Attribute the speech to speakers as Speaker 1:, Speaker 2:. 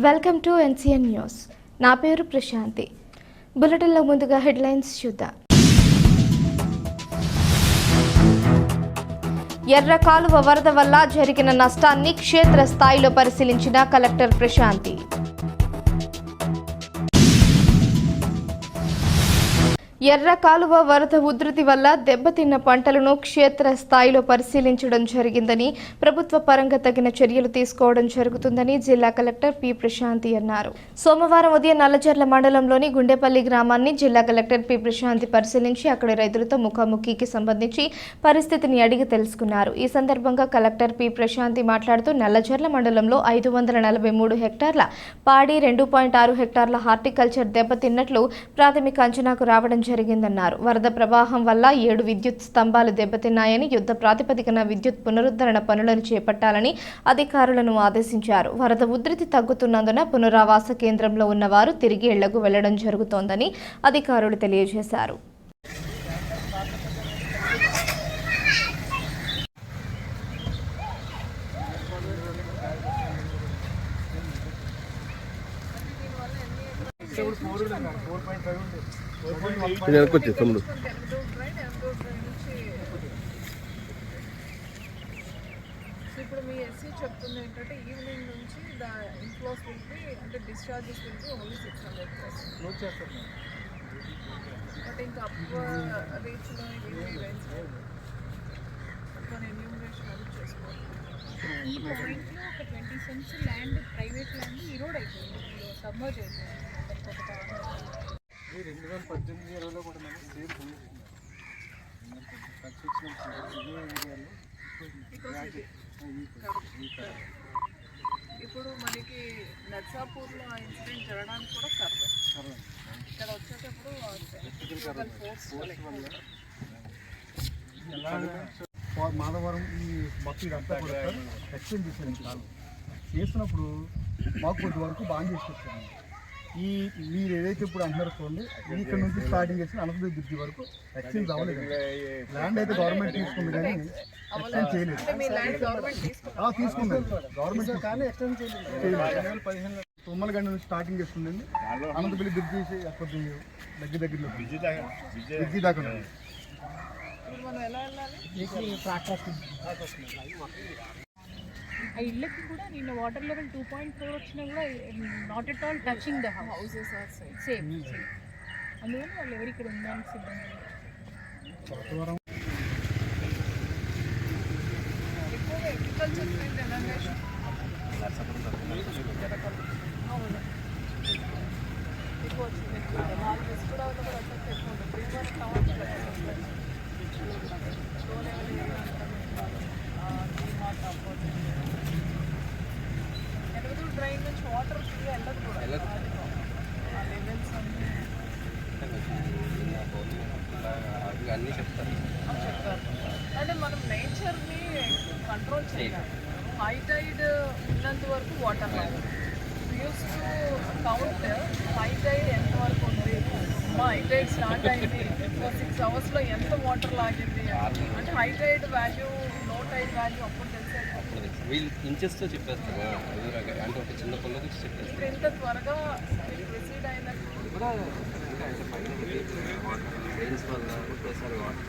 Speaker 1: Welcome to NCN news. నా పేరు ప్రశాంతి. బులెటిన్లో ముందుగా హెడ్లైన్స్ చూద్దాం. ఎర్ర కాలువ వరద వల్ల జరిగిన నష్టాన్ని క్షేత్ర స్థాయిలో పరిశీలించిన కలెక్టర్ ప్రశాంతి. ఎర్ర కాలువ వరద ఉధృతి వల్ల దెబ్బతిన్న పంటలను క్షేత్ర స్థాయిలో పరిశీలించడం జరిగిందని, ప్రభుత్వ పరంగా తగిన చర్యలు తీసుకోవడం జరుగుతుందని జిల్లా కలెక్టర్ పి ప్రశాంతి అన్నారు. సోమవారం ఉదయం నల్లజర్ల మండలంలోని గుండెపల్లి గ్రామాన్ని జిల్లా కలెక్టర్ పి ప్రశాంతి పరిశీలించి అక్కడి రైతులతో ముఖాముఖికి సంబంధించి పరిస్థితిని అడిగి తెలుసుకున్నారు. ఈ సందర్భంగా కలెక్టర్ పి ప్రశాంతి మాట్లాడుతూ నల్లజర్ల మండలంలో 543 హెక్టార్ల పాడి, 2.6 హెక్టార్ల హార్టికల్చర్ దెబ్బతిన్నట్లు ప్రాథమిక అంచనాకు రావడం జరిగిందన్నారు. వరద ప్రవాహం వల్ల 7 విద్యుత్ స్తంభాలు దెబ్బతిన్నాయని, యుద్ధ ప్రాతిపదికన విద్యుత్ పునరుద్ధరణ పనులను చేపట్టాలని అధికారులను ఆదేశించారు. వరద ఉధృతి తగ్గుతున్నందున పునరావాస కేంద్రంలో ఉన్నవారు తిరిగి ఇళ్లకు వెళ్లడం జరుగుతోందని అధికారులు తెలియజేశారు.
Speaker 2: ఇప్పుడు మీ ఎస్సీ చెప్తుంది ఏంటంటే ఈవినింగ్ నుంచి ఇన్ఫ్లోస్ వెళ్ళి అంటే డిశ్చార్జెస్ వెళ్ళి ఓన్లీ 600 బట్ ఇంకా అప్ రీచ్లో ఎన్యూమరేషన్ అది చేసుకోవాలి. ఈ పాయింట్లో ఒక 20 cents land, private land Erode అయిపోయింది, సబ్మర్జ్ అయిపోయింది.
Speaker 3: 2018-20లో కూడా మనం సేమ్
Speaker 2: ఇప్పుడు మనకి నర్సాపూర్లో ఆ ఇన్సిడెంట్ జరగడానికి కూడా కారణం ఇక్కడ వచ్చేటప్పుడు
Speaker 3: మాధవరం ఈ మొత్తం ఇదంతా కూడా ఎక్స్టెండ్ చేశాను. కాలం చేసినప్పుడు మాకు కొద్ది వరకు బాగా చేసుకొచ్చాను. ఈ మీరు ఏదైతే ఇప్పుడు అంటున్నారు చూడండి, ఇక్కడ నుంచి స్టార్టింగ్ చేసిన అనంతపురం బ్రిడ్జి వరకు ఎక్స్టెండ్ అవ్వలేదు. ల్యాండ్ అయితే గవర్నమెంట్ తీసుకుంది కానీ ఎక్స్టెండ్ చేయలేదు. తీసుకుంది గవర్నమెంట్ కానీ ఎక్స్టెండ్ చేయలేదు. తుమ్మలగండ నుంచి స్టార్టింగ్ చేస్తుందండి, అనంతపురం బ్రిడ్జి కొద్ది దగ్గరలో బ్రిడ్జి దాకా
Speaker 4: ఆ ఇళ్ళకి కూడా నిన్న వాటర్ లెవెల్ 2.4 వచ్చినా కూడా not at all touching the houses are same. అందువల్ల వాళ్ళు ఎవరు ఇక్కడ ఉందని సిబ్బంది
Speaker 2: డ్రైన్ నుంచి వాటర్ వెళ్ళదు కూడా లెవెల్స్
Speaker 5: అన్నీ చెప్తారు.
Speaker 2: అంటే మనం నేచర్ని కంట్రోల్ చేయాలి. హై టైడ్ ఉన్నంత వరకు water use to count high tide ఎంతవరకు ఉంది, హై టైడ్ స్టార్ట్ అయింది 6 అవర్స్లో ఎంత వాటర్ లాగింది అంటే హై టైడ్ వాల్యూ, లో టైడ్ వాల్యూ అప్పుడు తెలిసేది.
Speaker 5: వీళ్ళు ఇంచెస్తో చెప్పేస్తారు అంటే ఒక చిన్న పొలకి చెప్పేస్తారు.
Speaker 2: ఇంత త్వరగా రిసీడ్ అయినట్టు
Speaker 5: కూడా రైన్స్ వల్ల ఒకేసారి వాటర్